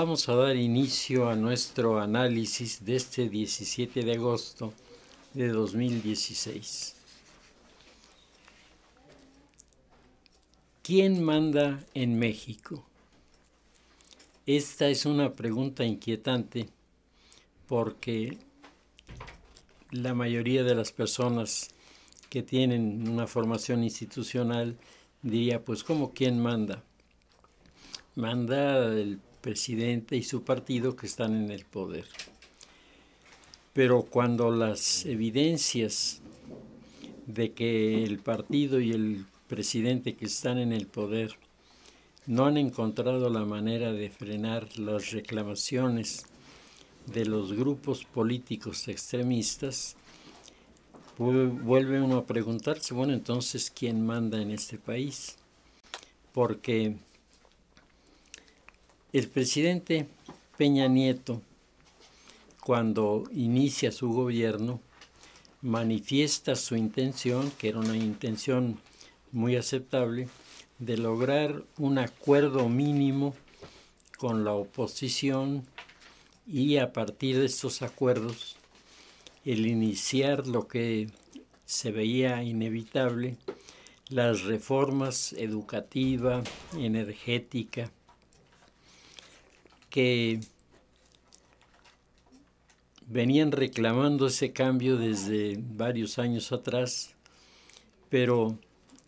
Vamos a dar inicio a nuestro análisis de este 17 de agosto de 2016. ¿Quién manda en México? Esta es una pregunta inquietante porque la mayoría de las personas que tienen una formación institucional diría, pues, ¿cómo quién manda? Manda el presidente y su partido que están en el poder. Pero cuando las evidencias de que el partido y el presidente que están en el poder no han encontrado la manera de frenar las reclamaciones de los grupos políticos extremistas, vuelve uno a preguntarse, bueno, entonces, ¿quién manda en este país? Porque el presidente Peña Nieto, cuando inicia su gobierno, manifiesta su intención, que era una intención muy aceptable, de lograr un acuerdo mínimo con la oposición y a partir de estos acuerdos el iniciar lo que se veía inevitable, las reformas educativa, energética, que venían reclamando ese cambio desde varios años atrás, pero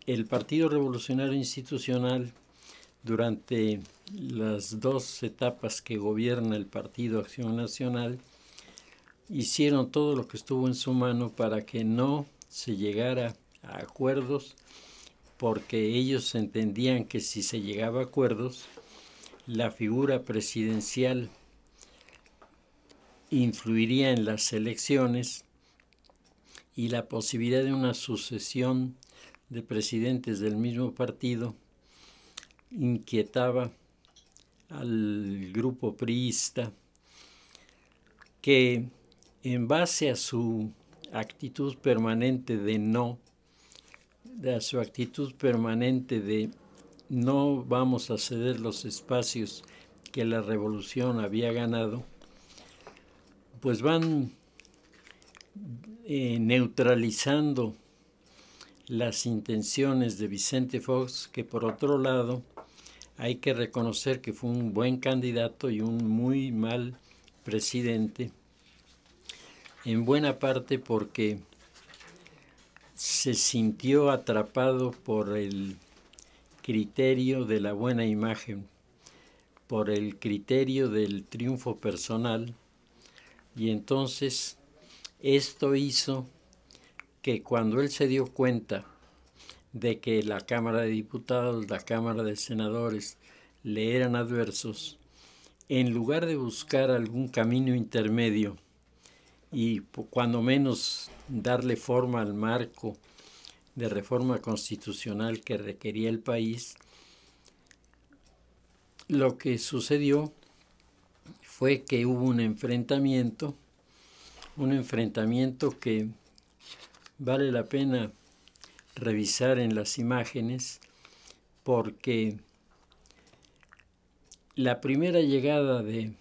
el Partido Revolucionario Institucional, durante las dos etapas que gobierna el Partido Acción Nacional, hicieron todo lo que estuvo en su mano para que no se llegara a acuerdos, porque ellos entendían que si se llegaba a acuerdos, la figura presidencial influiría en las elecciones y la posibilidad de una sucesión de presidentes del mismo partido inquietaba al grupo priista, que en base a su actitud permanente de no, a su actitud permanente de no vamos a ceder los espacios que la revolución había ganado, pues van neutralizando las intenciones de Vicente Fox, que por otro lado hay que reconocer que fue un buen candidato y un muy mal presidente, en buena parte porque se sintió atrapado por el criterio de la buena imagen, por el criterio del triunfo personal, y entonces esto hizo que cuando él se dio cuenta de que la Cámara de Diputados, la Cámara de Senadores le eran adversos, en lugar de buscar algún camino intermedio y cuando menos darle forma al marco de reforma constitucional que requería el país, lo que sucedió fue que hubo un enfrentamiento que vale la pena revisar en las imágenes, porque la primera llegada de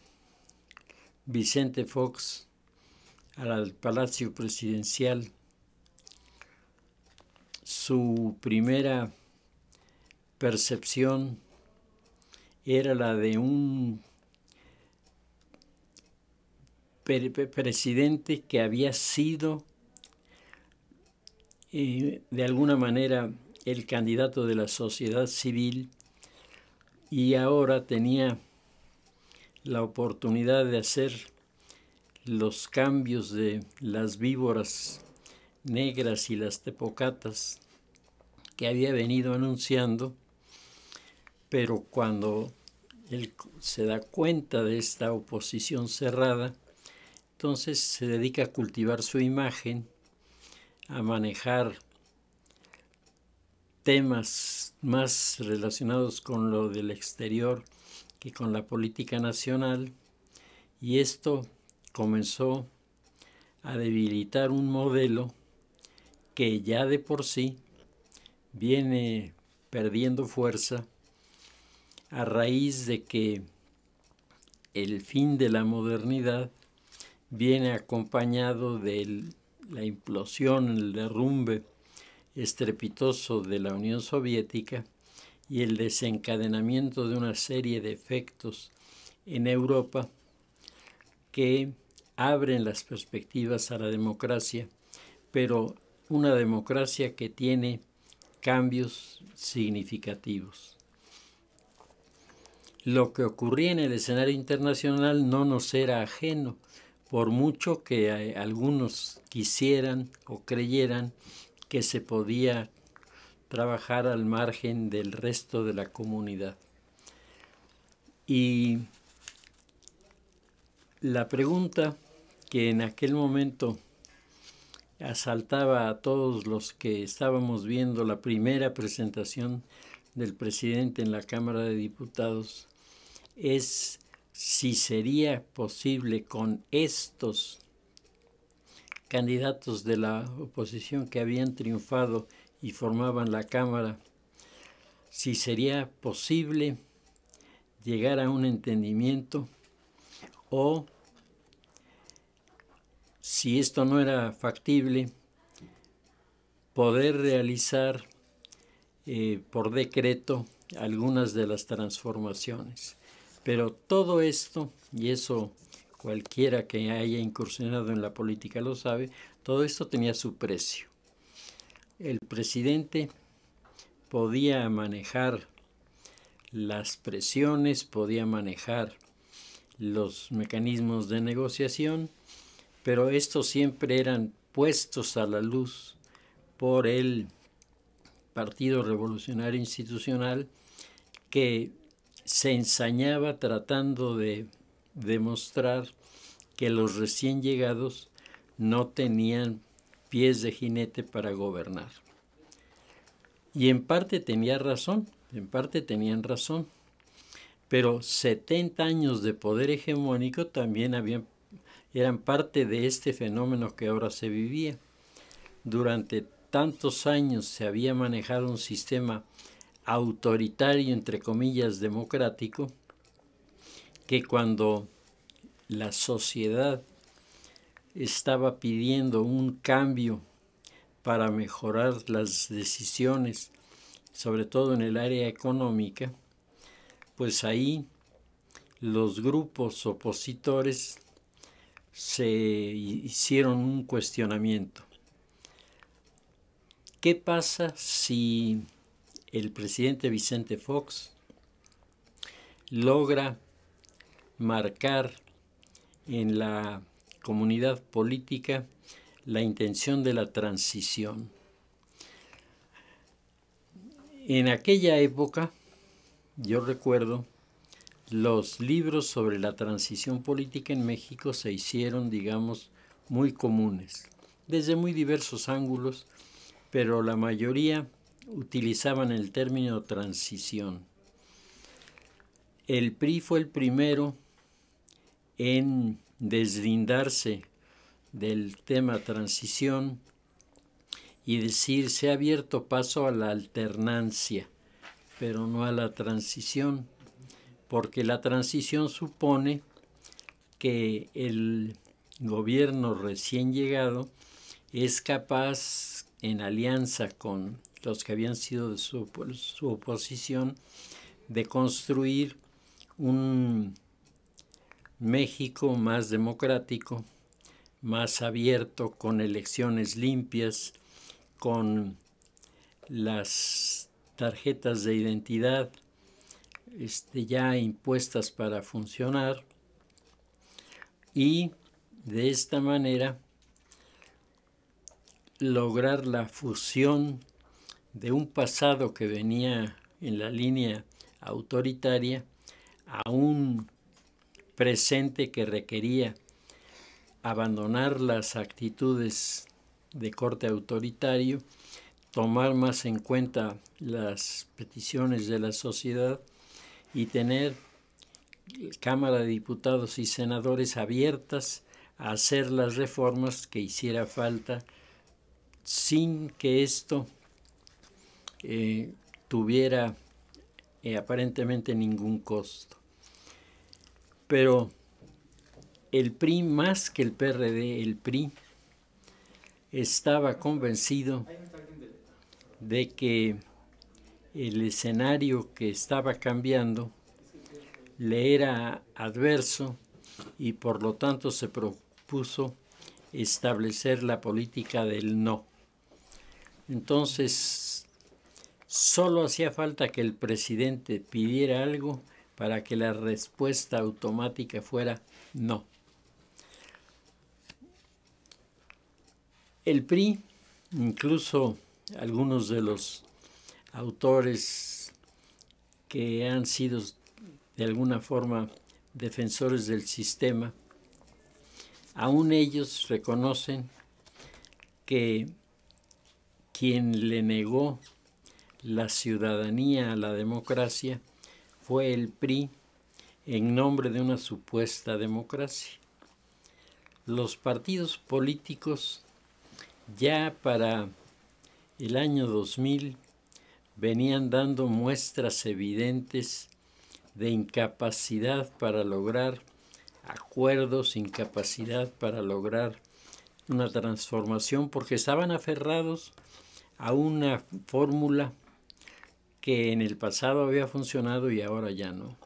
Vicente Fox al Palacio Presidencial, su primera percepción era la de un presidente que había sido de alguna manera el candidato de la sociedad civil y ahora tenía la oportunidad de hacer los cambios de las víboras negras y las tepocatas que había venido anunciando, pero cuando él se da cuenta de esta oposición cerrada, entonces se dedica a cultivar su imagen, a manejar temas más relacionados con lo del exterior que con la política nacional, y esto comenzó a debilitar un modelo que ya de por sí viene perdiendo fuerza a raíz de que el fin de la modernidad viene acompañado de la implosión, el derrumbe estrepitoso de la Unión Soviética y el desencadenamiento de una serie de efectos en Europa que abren las perspectivas a la democracia, pero una democracia que tiene cambios significativos. Lo que ocurría en el escenario internacional no nos era ajeno, por mucho que algunos quisieran o creyeran que se podía trabajar al margen del resto de la comunidad. Y la pregunta que en aquel momento asaltaba a todos los que estábamos viendo la primera presentación del presidente en la Cámara de Diputados es si sería posible con estos candidatos de la oposición que habían triunfado y formaban la Cámara, si sería posible llegar a un entendimiento o si esto no era factible, poder realizar por decreto algunas de las transformaciones. Pero todo esto, y eso cualquiera que haya incursionado en la política lo sabe, todo esto tenía su precio. El presidente podía manejar las presiones, podía manejar los mecanismos de negociación, pero estos siempre eran puestos a la luz por el Partido Revolucionario Institucional, que se ensañaba tratando de demostrar que los recién llegados no tenían pies de jinete para gobernar. Y en parte tenían razón, pero 70 años de poder hegemónico también eran parte de este fenómeno que ahora se vivía. Durante tantos años se había manejado un sistema autoritario, entre comillas, democrático, que cuando la sociedad estaba pidiendo un cambio para mejorar las decisiones, sobre todo en el área económica, pues ahí los grupos opositores se hicieron un cuestionamiento. ¿Qué pasa si el presidente Vicente Fox logra marcar en la comunidad política la intención de la transición? En aquella época, yo recuerdo, los libros sobre la transición política en México se hicieron, digamos, muy comunes, desde muy diversos ángulos, pero la mayoría utilizaban el término transición. El PRI fue el primero en deslindarse del tema transición y decir se ha abierto paso a la alternancia, pero no a la transición, porque la transición supone que el gobierno recién llegado es capaz, en alianza con los que habían sido de su oposición, de construir un México más democrático, más abierto, con elecciones limpias, con las tarjetas de identidad ya impuestas para funcionar, y de esta manera lograr la fusión de un pasado que venía en la línea autoritaria a un presente que requería abandonar las actitudes de corte autoritario, tomar más en cuenta las peticiones de la sociedad y tener Cámara de Diputados y Senadores abiertas a hacer las reformas que hiciera falta sin que esto tuviera aparentemente ningún costo. Pero el PRI, más que el PRD, el PRI estaba convencido de que el escenario que estaba cambiando le era adverso y por lo tanto se propuso establecer la política del no. Entonces, solo hacía falta que el presidente pidiera algo para que la respuesta automática fuera no. El PRI, incluso algunos de los autores que han sido de alguna forma defensores del sistema, aún ellos reconocen que quien le negó la ciudadanía a la democracia fue el PRI en nombre de una supuesta democracia. Los partidos políticos ya para el año 2000 venían dando muestras evidentes de incapacidad para lograr acuerdos, incapacidad para lograr una transformación, porque estaban aferrados a una fórmula que en el pasado había funcionado y ahora ya no.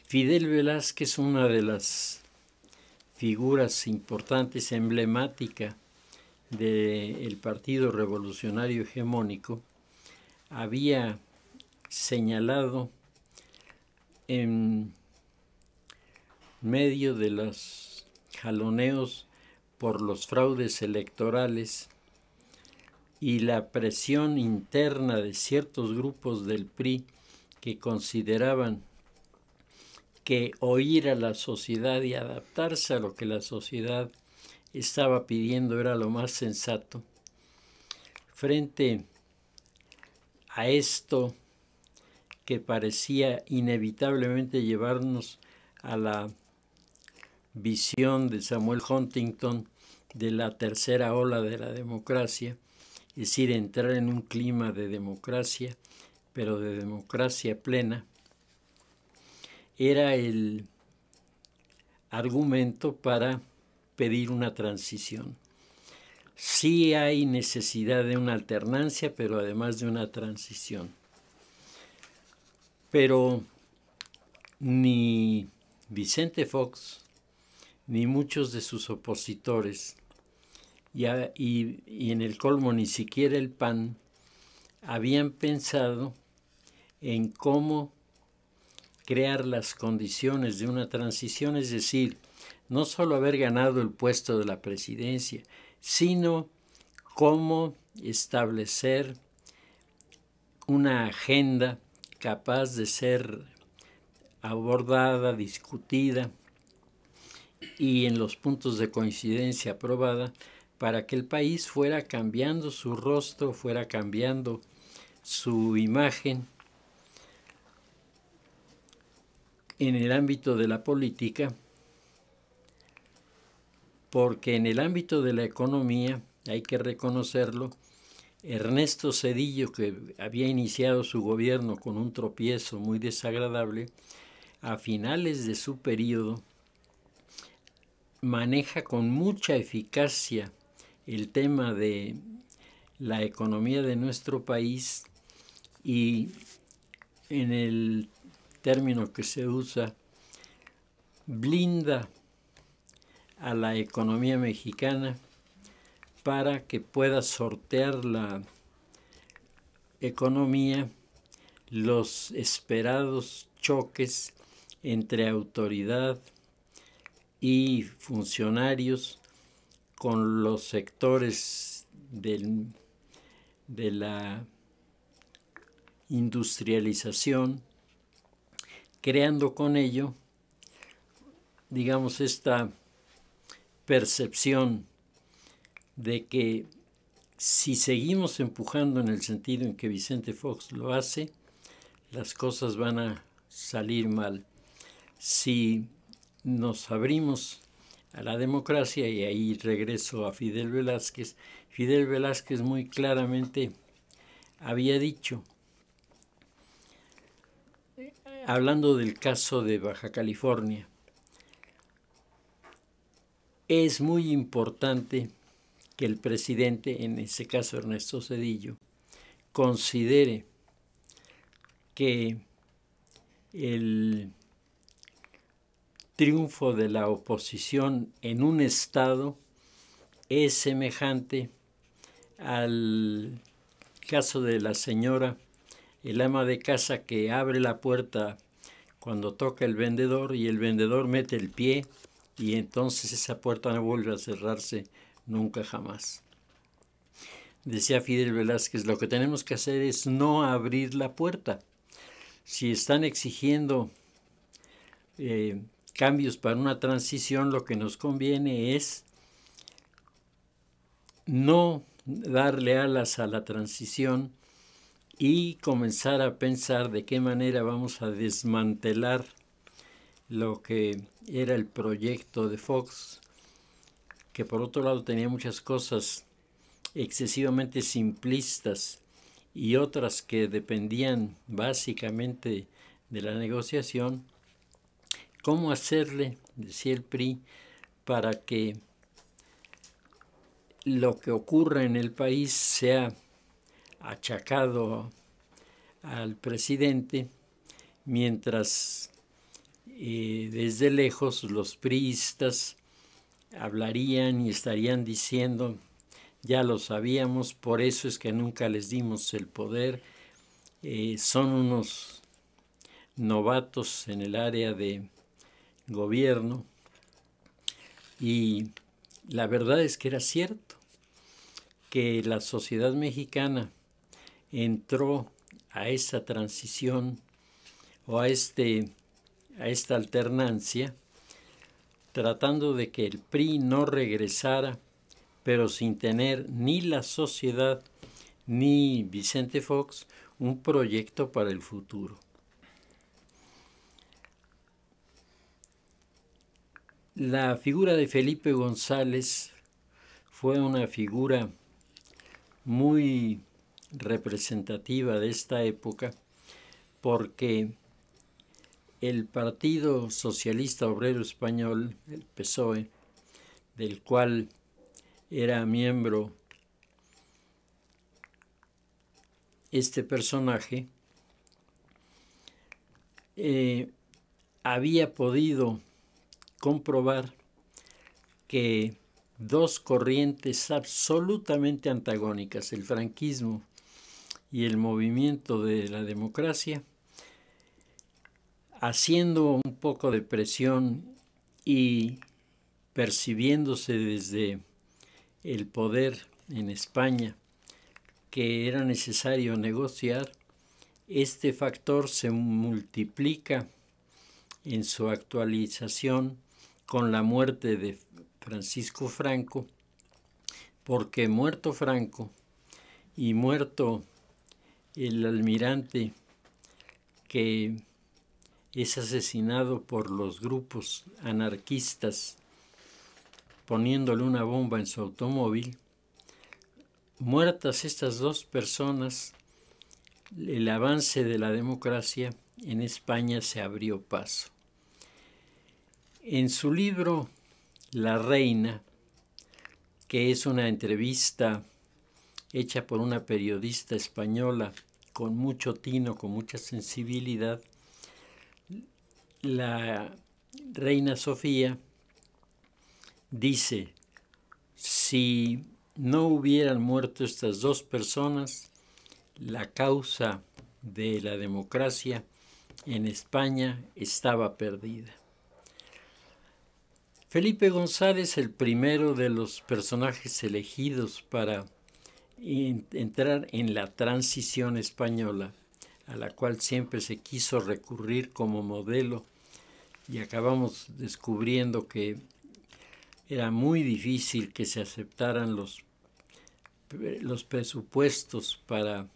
Fidel Velázquez, una de las figuras importantes, emblemática del Partido Revolucionario Hegemónico, había señalado en medio de los jaloneos por los fraudes electorales y la presión interna de ciertos grupos del PRI que consideraban que oír a la sociedad y adaptarse a lo que la sociedad estaba pidiendo era lo más sensato. Frente a esto que parecía inevitablemente llevarnos a la visión de Samuel Huntington de la tercera ola de la democracia, es decir, entrar en un clima de democracia, pero de democracia plena, era el argumento para pedir una transición. Sí hay necesidad de una alternancia, pero además de una transición. Pero ni Vicente Fox ni muchos de sus opositores, y en el colmo ni siquiera el PAN, habían pensado en cómo crear las condiciones de una transición, es decir, no solo haber ganado el puesto de la presidencia, sino cómo establecer una agenda capaz de ser abordada, discutida y en los puntos de coincidencia aprobada para que el país fuera cambiando su rostro, fuera cambiando su imagen en el ámbito de la política, porque en el ámbito de la economía, hay que reconocerlo, Ernesto Zedillo, que había iniciado su gobierno con un tropiezo muy desagradable, a finales de su periodo maneja con mucha eficacia el tema de la economía de nuestro país y en el término que se usa, blinda a la economía mexicana para que pueda sortear la economía los esperados choques entre autoridad y funcionarios con los sectores de la industrialización, creando con ello, digamos, esta percepción de que si seguimos empujando en el sentido en que Vicente Fox lo hace, las cosas van a salir mal. Si nos abrimos a la democracia, y ahí regreso a Fidel Velázquez muy claramente había dicho, hablando del caso de Baja California, es muy importante que el presidente, en ese caso Ernesto Zedillo, considere que el triunfo de la oposición en un estado es semejante al caso de la señora, el ama de casa, que abre la puerta cuando toca el vendedor y el vendedor mete el pie y entonces esa puerta no vuelve a cerrarse nunca jamás. Decía Fidel Velázquez, lo que tenemos que hacer es no abrir la puerta. Si están exigiendo cambios para una transición, lo que nos conviene es no darle alas a la transición y comenzar a pensar de qué manera vamos a desmantelar lo que era el proyecto de Fox, que por otro lado tenía muchas cosas excesivamente simplistas y otras que dependían básicamente de la negociación. ¿Cómo hacerle, decía el PRI, para que lo que ocurra en el país sea achacado al presidente, mientras desde lejos los priistas hablarían y estarían diciendo, ya lo sabíamos, por eso es que nunca les dimos el poder, son unos novatos en el área de gobierno? Y la verdad es que era cierto que la sociedad mexicana entró a esa transición o a esta alternancia tratando de que el PRI no regresara, pero sin tener ni la sociedad ni Vicente Fox un proyecto para el futuro. La figura de Felipe González fue una figura muy representativa de esta época porque el Partido Socialista Obrero Español, el PSOE, del cual era miembro este personaje, había podido comprobar que dos corrientes absolutamente antagónicas, el franquismo y el movimiento de la democracia, haciendo un poco de presión y percibiéndose desde el poder en España que era necesario negociar, este factor se multiplica en su actualización con la muerte de Francisco Franco, porque muerto Franco y muerto el almirante que es asesinado por los grupos anarquistas poniéndole una bomba en su automóvil, muertas estas dos personas, el avance de la democracia en España se abrió paso. En su libro La Reina, que es una entrevista hecha por una periodista española con mucho tino, con mucha sensibilidad, la reina Sofía dice, si no hubieran muerto estas dos personas, la causa de la democracia en España estaba perdida. Felipe González, el primero de los personajes elegidos para entrar en la transición española, a la cual siempre se quiso recurrir como modelo, y acabamos descubriendo que era muy difícil que se aceptaran los presupuestos para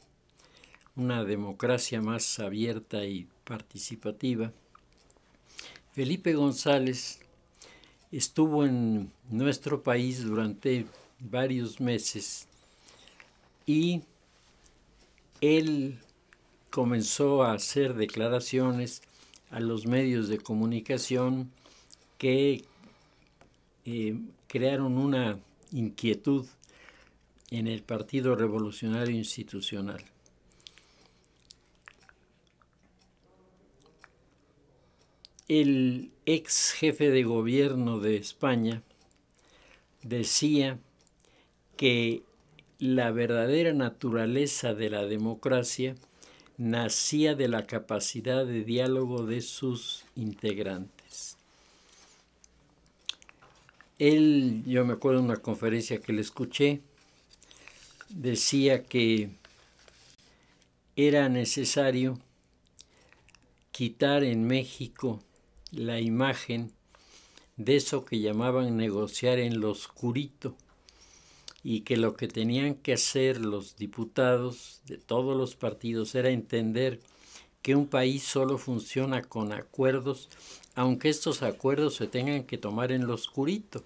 una democracia más abierta y participativa. Felipe González estuvo en nuestro país durante varios meses y él comenzó a hacer declaraciones a los medios de comunicación que crearon una inquietud en el Partido Revolucionario Institucional. El ex jefe de gobierno de España decía que la verdadera naturaleza de la democracia nacía de la capacidad de diálogo de sus integrantes. Yo me acuerdo de una conferencia que le escuché, decía que era necesario quitar en México la imagen de eso que llamaban negociar en lo oscurito, y que lo que tenían que hacer los diputados de todos los partidos era entender que un país solo funciona con acuerdos, aunque estos acuerdos se tengan que tomar en lo oscurito.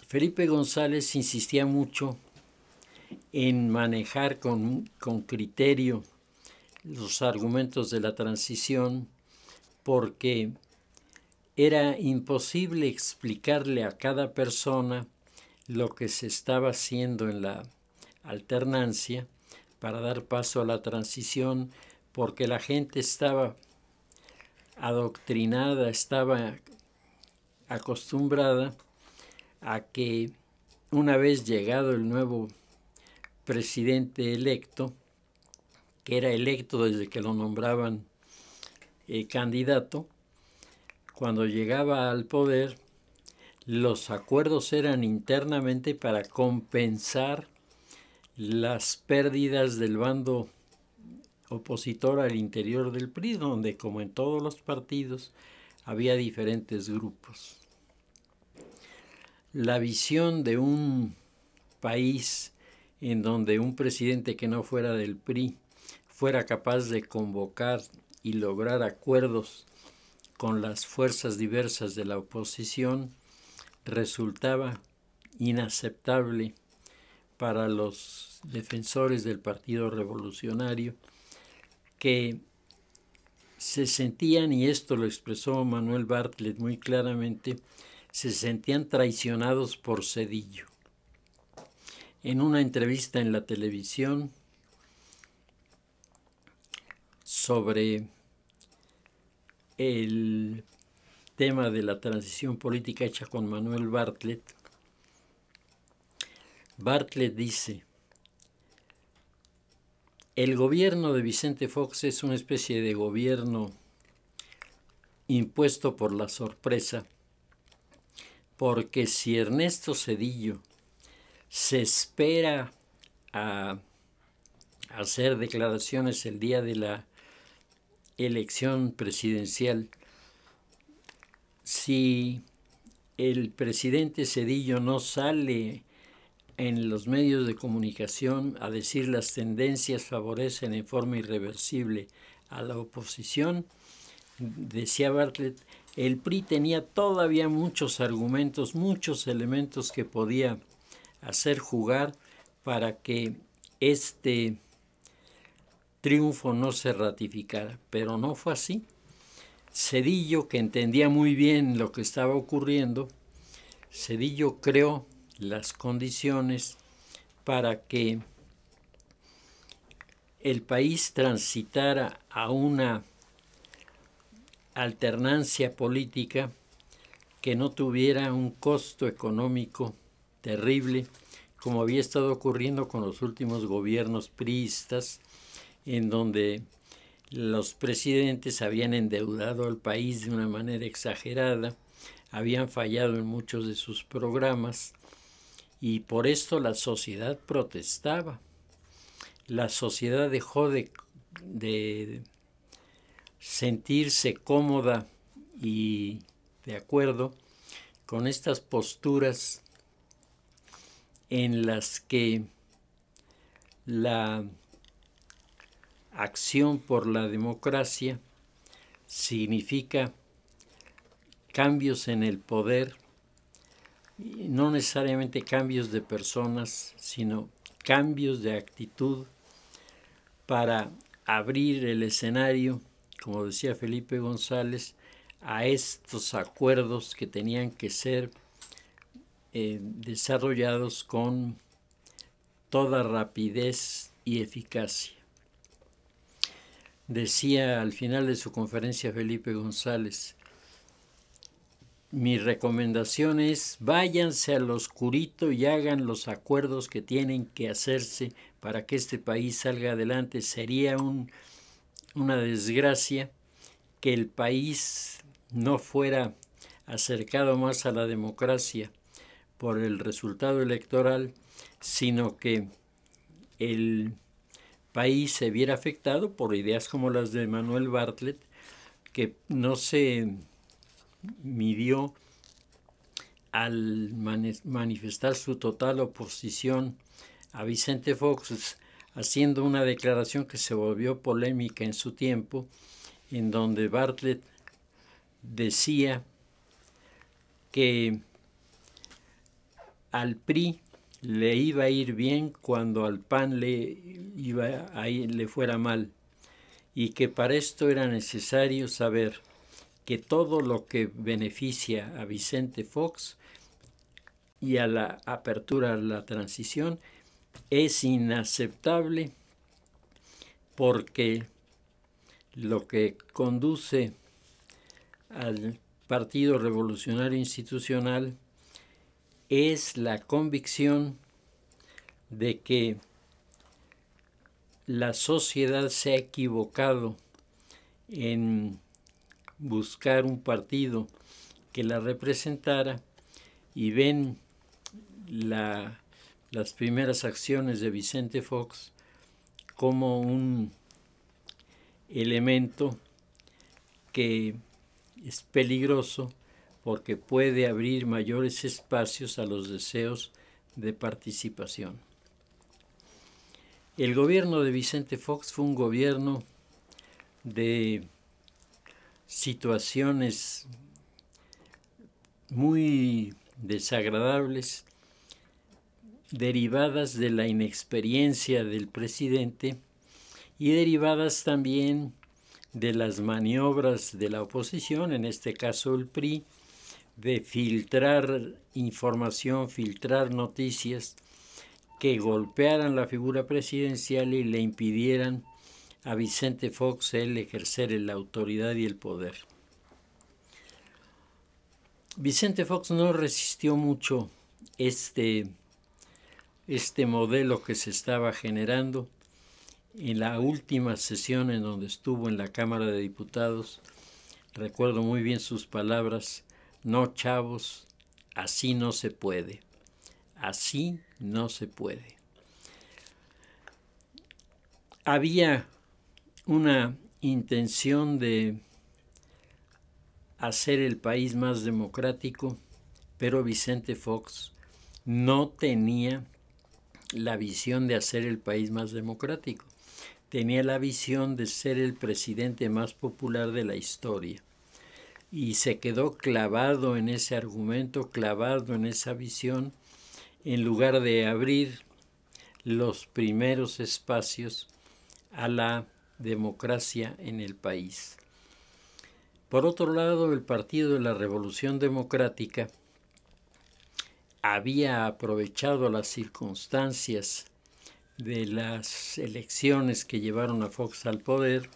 Felipe González insistía mucho en manejar con criterio los argumentos de la transición, porque era imposible explicarle a cada persona lo que se estaba haciendo en la alternancia para dar paso a la transición, porque la gente estaba adoctrinada, estaba acostumbrada a que una vez llegado el nuevo presidente electo, que era electo desde que lo nombraban candidato, cuando llegaba al poder, los acuerdos eran internamente para compensar las pérdidas del bando opositor al interior del PRI, donde, como en todos los partidos, había diferentes grupos. La visión de un país en donde un presidente que no fuera del PRI fuera capaz de convocar y lograr acuerdos con las fuerzas diversas de la oposición resultaba inaceptable para los defensores del Partido Revolucionario, que se sentían, y esto lo expresó Manuel Bartlett muy claramente, se sentían traicionados por Zedillo. En una entrevista en la televisión sobre el tema de la transición política hecha con Manuel Bartlett, Bartlett dice: el gobierno de Vicente Fox es una especie de gobierno impuesto por la sorpresa, porque si Ernesto Zedillo se espera a hacer declaraciones el día de la elección presidencial, si el presidente Zedillo no sale en los medios de comunicación a decir las tendencias favorecen en forma irreversible a la oposición, decía Bartlett, el PRI tenía todavía muchos argumentos, muchos elementos que podía hacer jugar para que este triunfo no se ratificara, pero no fue así. Zedillo, que entendía muy bien lo que estaba ocurriendo, Zedillo creó las condiciones para que el país transitara a una alternancia política que no tuviera un costo económico terrible, como había estado ocurriendo con los últimos gobiernos priistas, en donde los presidentes habían endeudado al país de una manera exagerada, habían fallado en muchos de sus programas, y por esto la sociedad protestaba. La sociedad dejó de sentirse cómoda y de acuerdo con estas posturas en las que la acción por la democracia significa cambios en el poder, no necesariamente cambios de personas, sino cambios de actitud para abrir el escenario, como decía Felipe González, a estos acuerdos que tenían que ser desarrollados con toda rapidez y eficacia. Decía al final de su conferencia Felipe González: mi recomendación es váyanse al oscurito y hagan los acuerdos que tienen que hacerse para que este país salga adelante. Sería una desgracia que el país no fuera acercado más a la democracia por el resultado electoral, sino que el país se viera afectado por ideas como las de Manuel Bartlett, que no se midió al manifestar su total oposición a Vicente Fox, haciendo una declaración que se volvió polémica en su tiempo, en donde Bartlett decía que al PRI le iba a ir bien cuando al PAN le fuera mal, y que para esto era necesario saber que todo lo que beneficia a Vicente Fox y a la apertura a la transición es inaceptable, porque lo que conduce al Partido Revolucionario Institucional es la convicción de que la sociedad se ha equivocado en buscar un partido que la representara, y ven las primeras acciones de Vicente Fox como un elemento que es peligroso, porque puede abrir mayores espacios a los deseos de participación. El gobierno de Vicente Fox fue un gobierno de situaciones muy desagradables, derivadas de la inexperiencia del presidente y derivadas también de las maniobras de la oposición, en este caso el PRI, de filtrar información, filtrar noticias que golpearan la figura presidencial y le impidieran a Vicente Fox el ejercer la autoridad y el poder. Vicente Fox no resistió mucho este modelo que se estaba generando. En la última sesión en donde estuvo en la Cámara de Diputados, recuerdo muy bien sus palabras: no, chavos, así no se puede, así no se puede. Había una intención de hacer el país más democrático, pero Vicente Fox no tenía la visión de hacer el país más democrático. Tenía la visión de ser el presidente más popular de la historia, y se quedó clavado en ese argumento, clavado en esa visión, en lugar de abrir los primeros espacios a la democracia en el país. Por otro lado, el Partido de la Revolución Democrática había aprovechado las circunstancias de las elecciones que llevaron a Fox al poder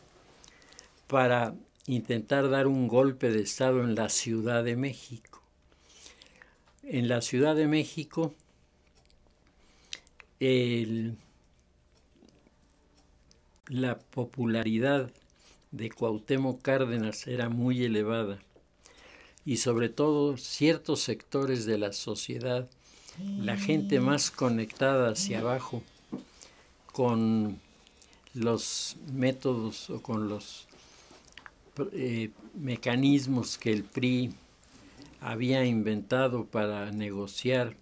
para intentar dar un golpe de Estado en la Ciudad de México. En la Ciudad de México, la popularidad de Cuauhtémoc Cárdenas era muy elevada, y sobre todo ciertos sectores de la sociedad, la gente más conectada hacia abajo con los métodos o con los mecanismos que el PRI había inventado para negociar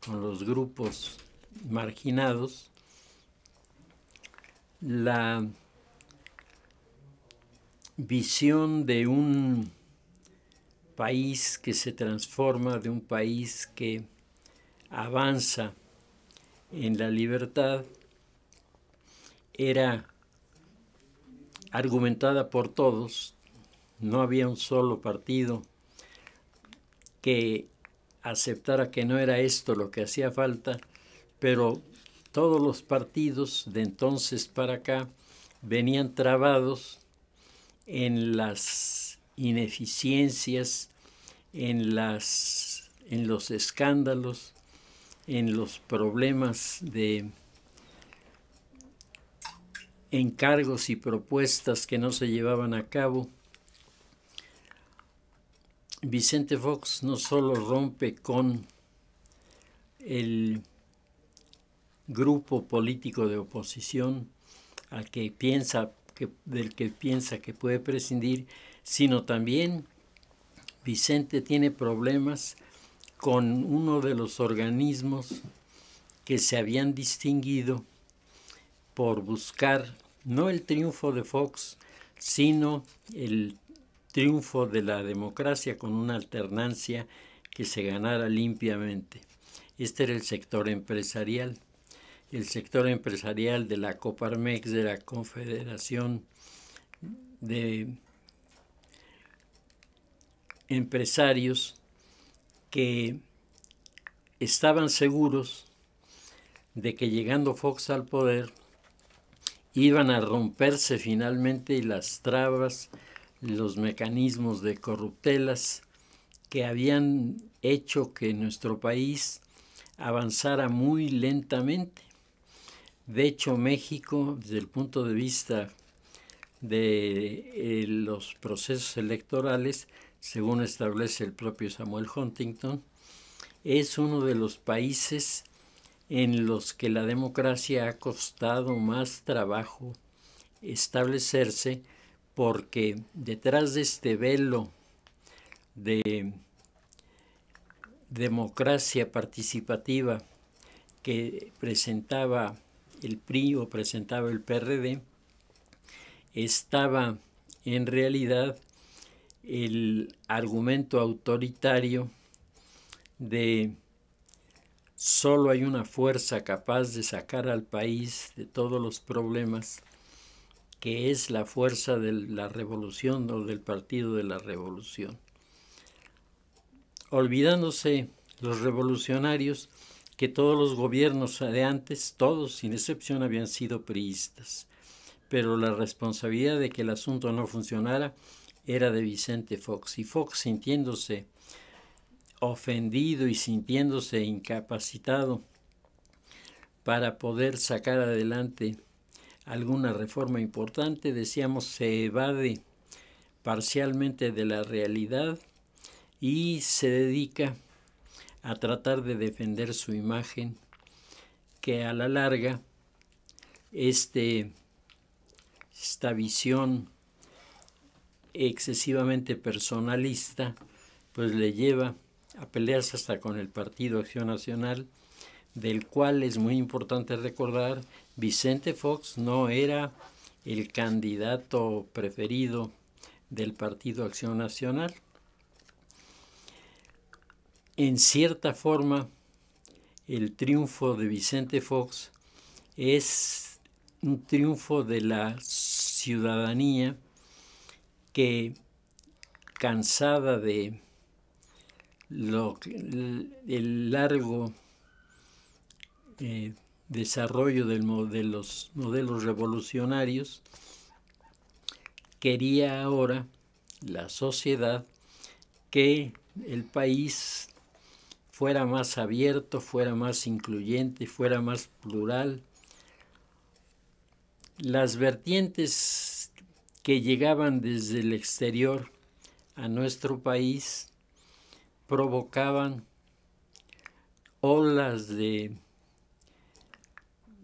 con los grupos marginados, la visión de un país que se transforma, de un país que avanza en la libertad, era argumentada por todos. No había un solo partido que aceptara que no era esto lo que hacía falta, pero todos los partidos de entonces para acá venían trabados en las ineficiencias, en los escándalos, en los problemas de encargos y propuestas que no se llevaban a cabo. Vicente Fox no solo rompe con el grupo político de oposición del que piensa que puede prescindir, sino también Vicente tiene problemas con uno de los organismos que se habían distinguido por buscar no el triunfo de Fox, sino el triunfo de la democracia con una alternancia que se ganara limpiamente. Este era el sector empresarial. El sector empresarial de la Coparmex, de la Confederación de Empresarios, que estaban seguros de que llegando Fox al poder iban a romperse finalmente las trabas, los mecanismos de corruptelas que habían hecho que nuestro país avanzara muy lentamente. De hecho, México, desde el punto de vista de los procesos electorales, según establece el propio Samuel Huntington, es uno de los países en los que la democracia ha costado más trabajo establecerse, porque detrás de este velo de democracia participativa que presentaba el PRI o presentaba el PRD, estaba en realidad el argumento autoritario de solo hay una fuerza capaz de sacar al país de todos los problemas, que es la fuerza de la revolución o del Partido de la Revolución. Olvidándose los revolucionarios que todos los gobiernos de antes, todos sin excepción, habían sido priistas, pero la responsabilidad de que el asunto no funcionara era de Vicente Fox, y Fox, sintiéndose ofendido y sintiéndose incapacitado para poder sacar adelante alguna reforma importante, decíamos, se evade parcialmente de la realidad y se dedica a tratar de defender su imagen, que a la larga esta visión excesivamente personalista pues le lleva a pelearse hasta con el Partido Acción Nacional, del cual es muy importante recordar, Vicente Fox no era el candidato preferido del Partido Acción Nacional. En cierta forma, el triunfo de Vicente Fox es un triunfo de la ciudadanía que, cansada de el largo desarrollo de los modelos revolucionarios, quería ahora la sociedad que el país fuera más abierto, fuera más incluyente, fuera más plural. Las vertientes que llegaban desde el exterior a nuestro país provocaban olas de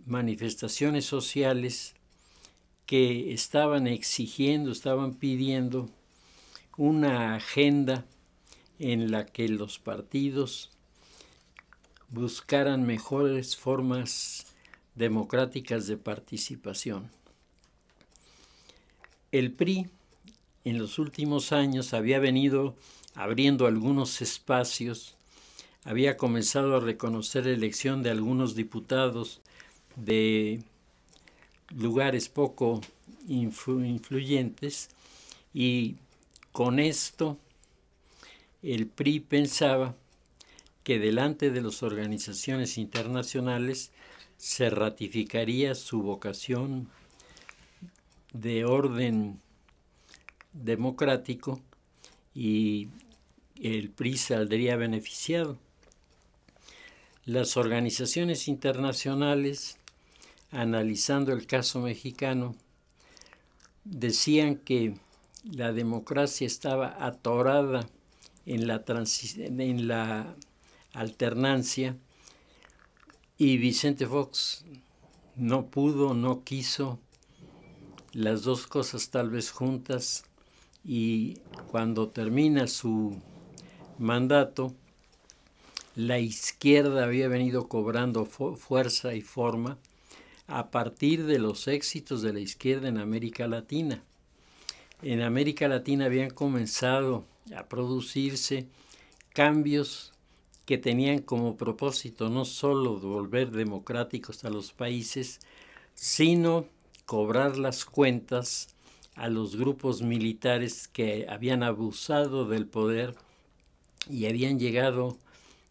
manifestaciones sociales que estaban exigiendo, estaban pidiendo una agenda en la que los partidos buscaran mejores formas democráticas de participación. El PRI en los últimos años había venido abriendo algunos espacios, había comenzado a reconocer la elección de algunos diputados de lugares poco influyentes, y con esto el PRI pensaba que delante de las organizaciones internacionales se ratificaría su vocación de orden democrático y el PRI saldría beneficiado. Las organizaciones internacionales, analizando el caso mexicano, decían que la democracia estaba atorada en la alternancia, y Vicente Fox no pudo, no quiso las dos cosas tal vez juntas, y cuando termina su mandato, la izquierda había venido cobrando fuerza y forma a partir de los éxitos de la izquierda en América Latina. En América Latina habían comenzado a producirse cambios que tenían como propósito no solo volver democráticos a los países, sino cobrar las cuentas a los grupos militares que habían abusado del poder y habían llegado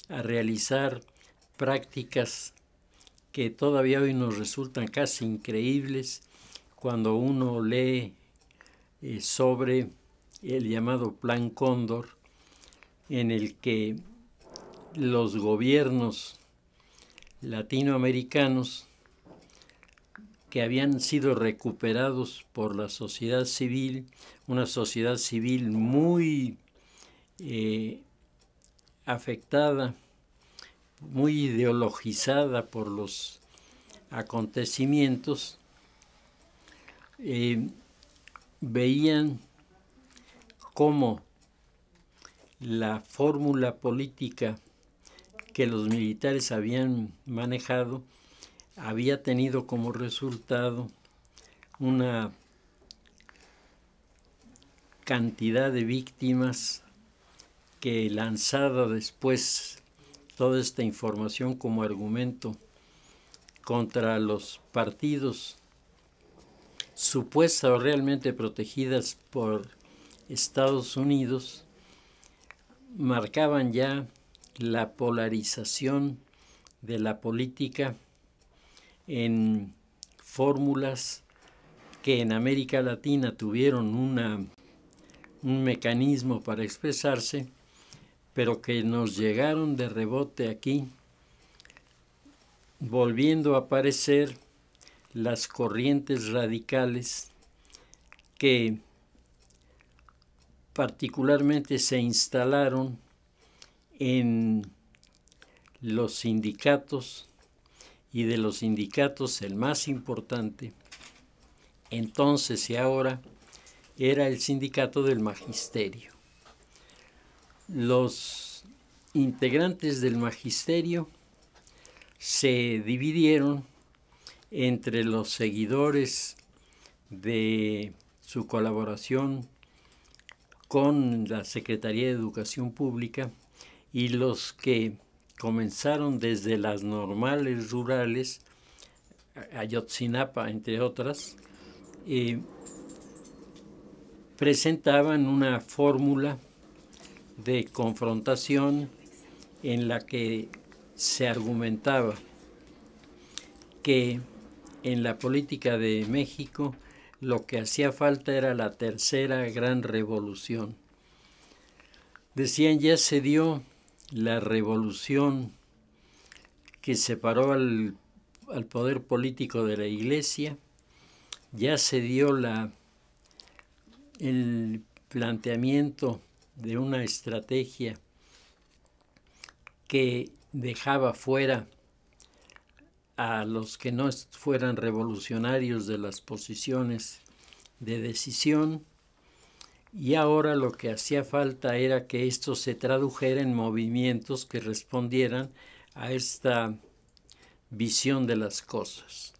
a realizar prácticas que todavía hoy nos resultan casi increíbles cuando uno lee sobre el llamado Plan Cóndor, en el que los gobiernos latinoamericanos que habían sido recuperados por la sociedad civil, una sociedad civil muy afectada, muy ideologizada por los acontecimientos, veían cómo la fórmula política que los militares habían manejado había tenido como resultado una cantidad de víctimas que, lanzada después toda esta información como argumento contra los partidos supuestas o realmente protegidas por Estados Unidos, marcaban ya la polarización de la política en fórmulas que en América Latina tuvieron un mecanismo para expresarse, pero que nos llegaron de rebote aquí, volviendo a aparecer las corrientes radicales que particularmente se instalaron en los sindicatos, y de los sindicatos el más importante entonces y ahora era el sindicato del magisterio. Los integrantes del magisterio se dividieron entre los seguidores de su colaboración con la Secretaría de Educación Pública y los que comenzaron desde las normales rurales, Ayotzinapa entre otras, presentaban una fórmula de confrontación en la que se argumentaba que en la política de México lo que hacía falta era la tercera gran revolución. Decían, ya se dio la revolución que separó al poder político de la Iglesia, ya se dio el planteamiento de una estrategia que dejaba fuera a los que no fueran revolucionarios de las posiciones de decisión, y ahora lo que hacía falta era que esto se tradujera en movimientos que respondieran a esta visión de las cosas.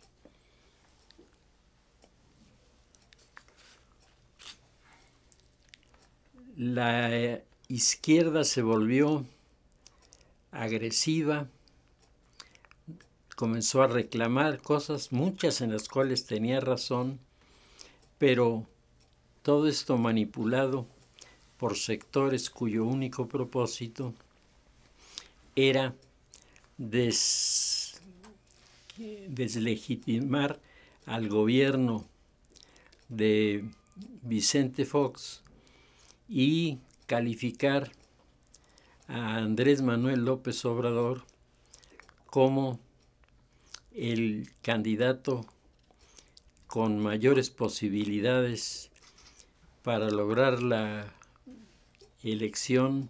La izquierda se volvió agresiva, comenzó a reclamar cosas, muchas en las cuales tenía razón, pero todo esto manipulado por sectores cuyo único propósito era deslegitimar al gobierno de Vicente Fox y calificar a Andrés Manuel López Obrador como el candidato con mayores posibilidades para lograr la elección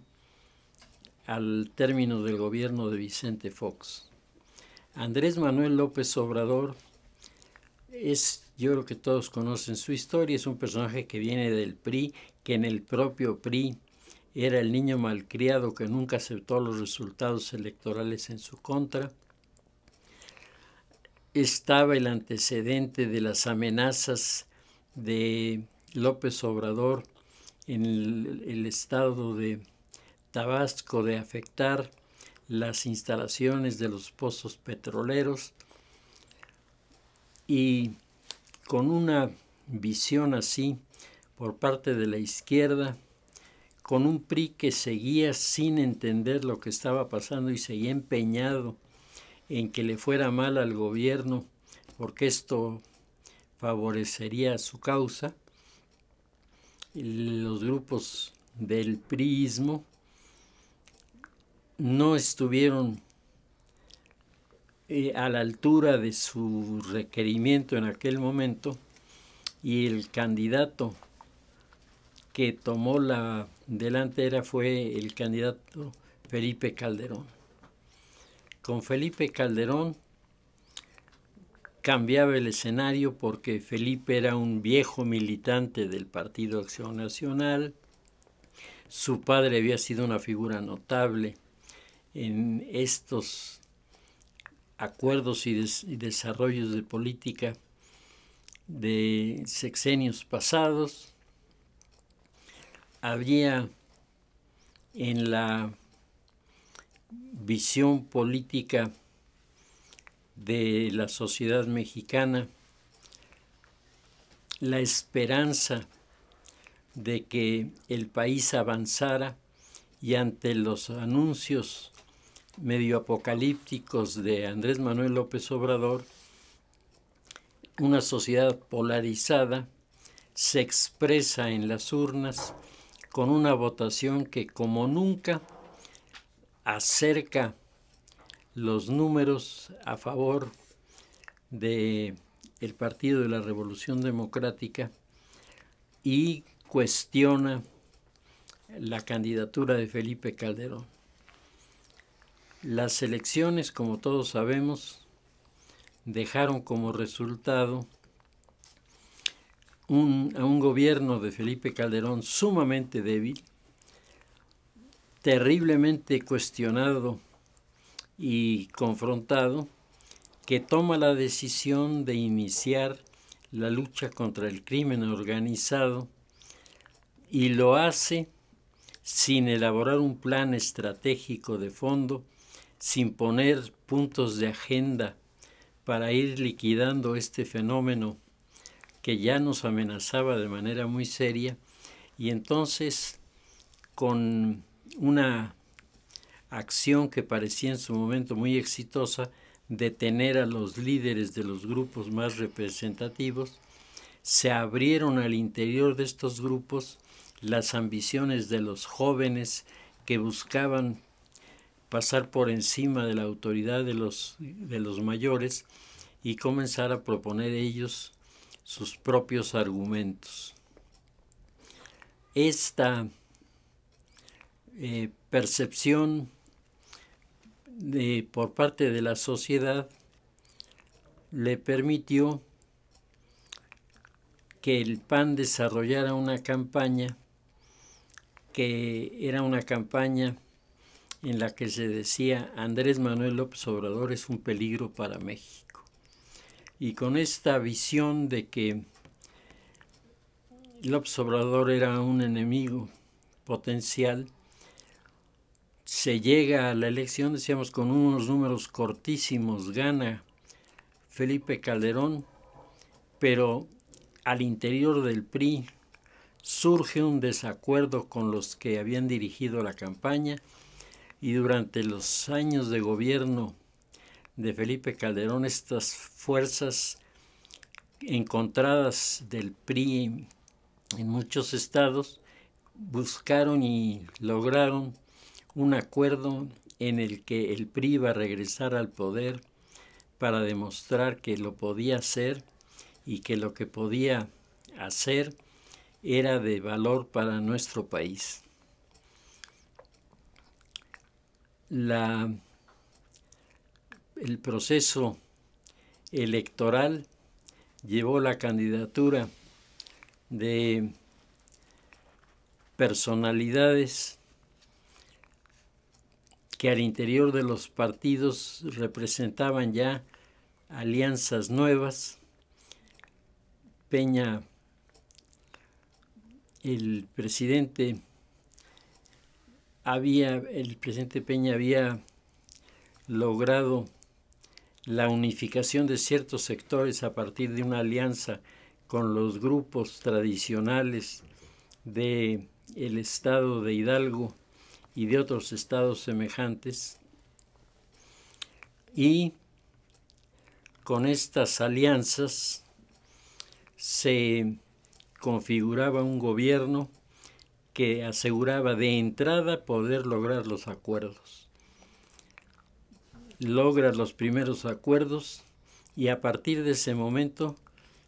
al término del gobierno de Vicente Fox. Andrés Manuel López Obrador yo creo que todos conocen su historia, es un personaje que viene del PRI, que en el propio PRI era el niño malcriado que nunca aceptó los resultados electorales en su contra. Estaba el antecedente de las amenazas de López Obrador en el estado de Tabasco de afectar las instalaciones de los pozos petroleros, y con una visión así por parte de la izquierda, con un PRI que seguía sin entender lo que estaba pasando y seguía empeñado en que le fuera mal al gobierno porque esto favorecería su causa. Los grupos del priismo no estuvieron a la altura de su requerimiento en aquel momento, y el candidato que tomó la delantera fue el candidato Felipe Calderón. Con Felipe Calderón cambiaba el escenario porque Felipe era un viejo militante del Partido Acción Nacional. Su padre había sido una figura notable en estos acuerdos y desarrollos de política de sexenios pasados. Había en la visión política de la sociedad mexicana la esperanza de que el país avanzara, y ante los anuncios medio apocalípticos de Andrés Manuel López Obrador, una sociedad polarizada se expresa en las urnas con una votación que como nunca acerca los números a favor del Partido de la Revolución Democrática y cuestiona la candidatura de Felipe Calderón. Las elecciones, como todos sabemos, dejaron como resultado a un gobierno de Felipe Calderón sumamente débil, terriblemente cuestionado y confrontado, que toma la decisión de iniciar la lucha contra el crimen organizado, y lo hace sin elaborar un plan estratégico de fondo, sin poner puntos de agenda para ir liquidando este fenómeno que ya nos amenazaba de manera muy seria. Y entonces, con una acción que parecía en su momento muy exitosa, detener a los líderes de los grupos más representativos, se abrieron al interior de estos grupos las ambiciones de los jóvenes que buscaban pasar por encima de la autoridad de los mayores y comenzar a proponer ellos sus propios argumentos. Esta percepción por parte de la sociedad le permitió que el PAN desarrollara una campaña que era una campaña en la que se decía: Andrés Manuel López Obrador es un peligro para México. Y con esta visión de que López Obrador era un enemigo potencial, Se llega a la elección, decíamos, con unos números cortísimos, gana Felipe Calderón, pero al interior del PRI surge un desacuerdo con los que habían dirigido la campaña, y durante los años de gobierno de Felipe Calderón, estas fuerzas encontradas del PRI en muchos estados buscaron y lograron un acuerdo en el que el PRI iba a regresar al poder para demostrar que lo podía hacer y que lo que podía hacer era de valor para nuestro país. El proceso electoral llevó la candidatura de personalidades que al interior de los partidos representaban ya alianzas nuevas. El presidente Peña había logrado la unificación de ciertos sectores a partir de una alianza con los grupos tradicionales del estado de Hidalgo y de otros estados semejantes, y con estas alianzas se configuraba un gobierno que aseguraba de entrada poder lograr los acuerdos. Logra los primeros acuerdos y a partir de ese momento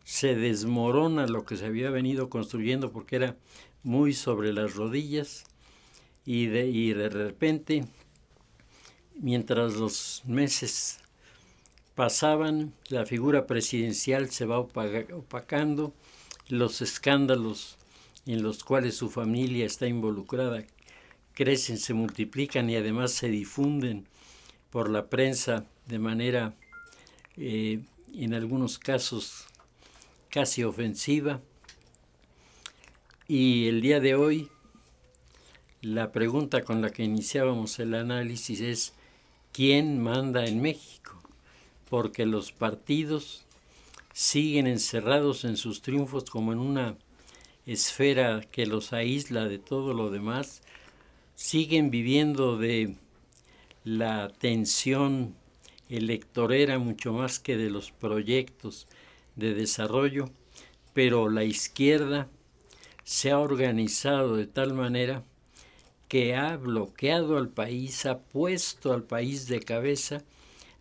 se desmorona lo que se había venido construyendo, porque era muy sobre las rodillas, y de repente, mientras los meses pasaban, la figura presidencial se va opacando, los escándalos en los cuales su familia está involucrada crecen, se multiplican y además se difunden por la prensa de manera, en algunos casos, casi ofensiva. Y el día de hoy, la pregunta con la que iniciábamos el análisis es: ¿quién manda en México? Porque los partidos siguen encerrados en sus triunfos como en una esfera que los aísla de todo lo demás, siguen viviendo de la tensión electorera mucho más que de los proyectos de desarrollo, pero la izquierda se ha organizado de tal manera que ha bloqueado al país, ha puesto al país de cabeza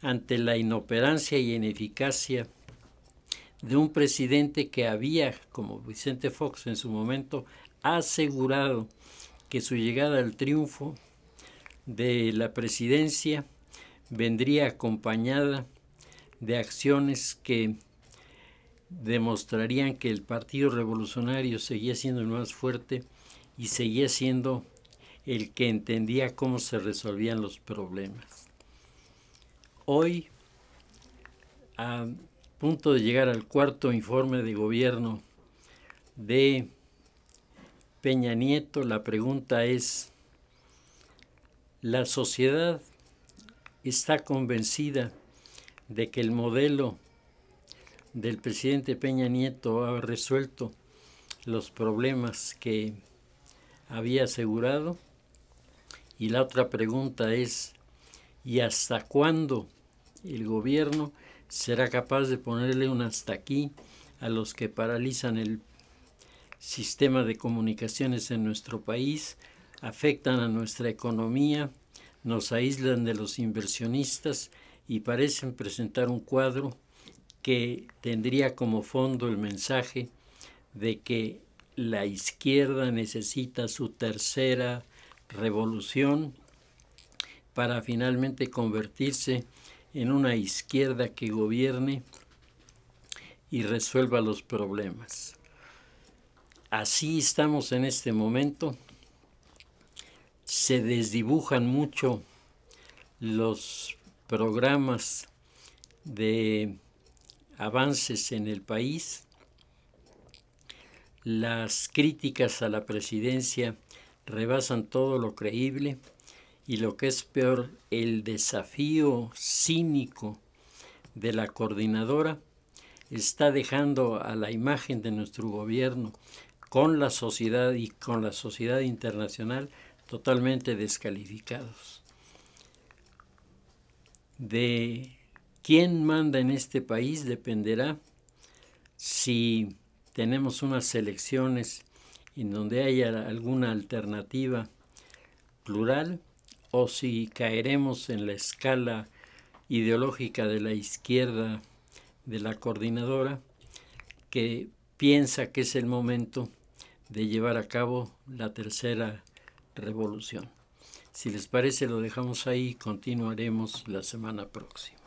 ante la inoperancia y ineficacia de un presidente que había, como Vicente Fox en su momento, asegurado que su llegada al triunfo de la presidencia vendría acompañada de acciones que demostrarían que el Partido Revolucionario seguía siendo el más fuerte y seguía siendo el que entendía cómo se resolvían los problemas. Hoy, a punto de llegar al cuarto informe de gobierno de Peña Nieto, la pregunta es: ¿la sociedad está convencida de que el modelo del presidente Peña Nieto ha resuelto los problemas que había asegurado? Y la otra pregunta es: ¿y hasta cuándo el gobierno será capaz de ponerle un hasta aquí a los que paralizan el sistema de comunicaciones en nuestro país, afectan a nuestra economía, nos aíslan de los inversionistas y parecen presentar un cuadro que tendría como fondo el mensaje de que la izquierda necesita su tercera revolución para finalmente convertirse en una izquierda que gobierne y resuelva los problemas? Así estamos en este momento. Se desdibujan mucho los programas de avances en el país. Las críticas a la presidencia rebasan todo lo creíble y lo que es peor, el desafío cínico de la coordinadora está dejando a la imagen de nuestro gobierno con la sociedad y con la sociedad internacional totalmente descalificados. De quién manda en este país dependerá si tenemos unas elecciones en donde haya alguna alternativa plural o si caeremos en la escala ideológica de la izquierda de la coordinadora, que piensa que es el momento de llevar a cabo la tercera revolución. Si les parece, lo dejamos ahí y continuaremos la semana próxima.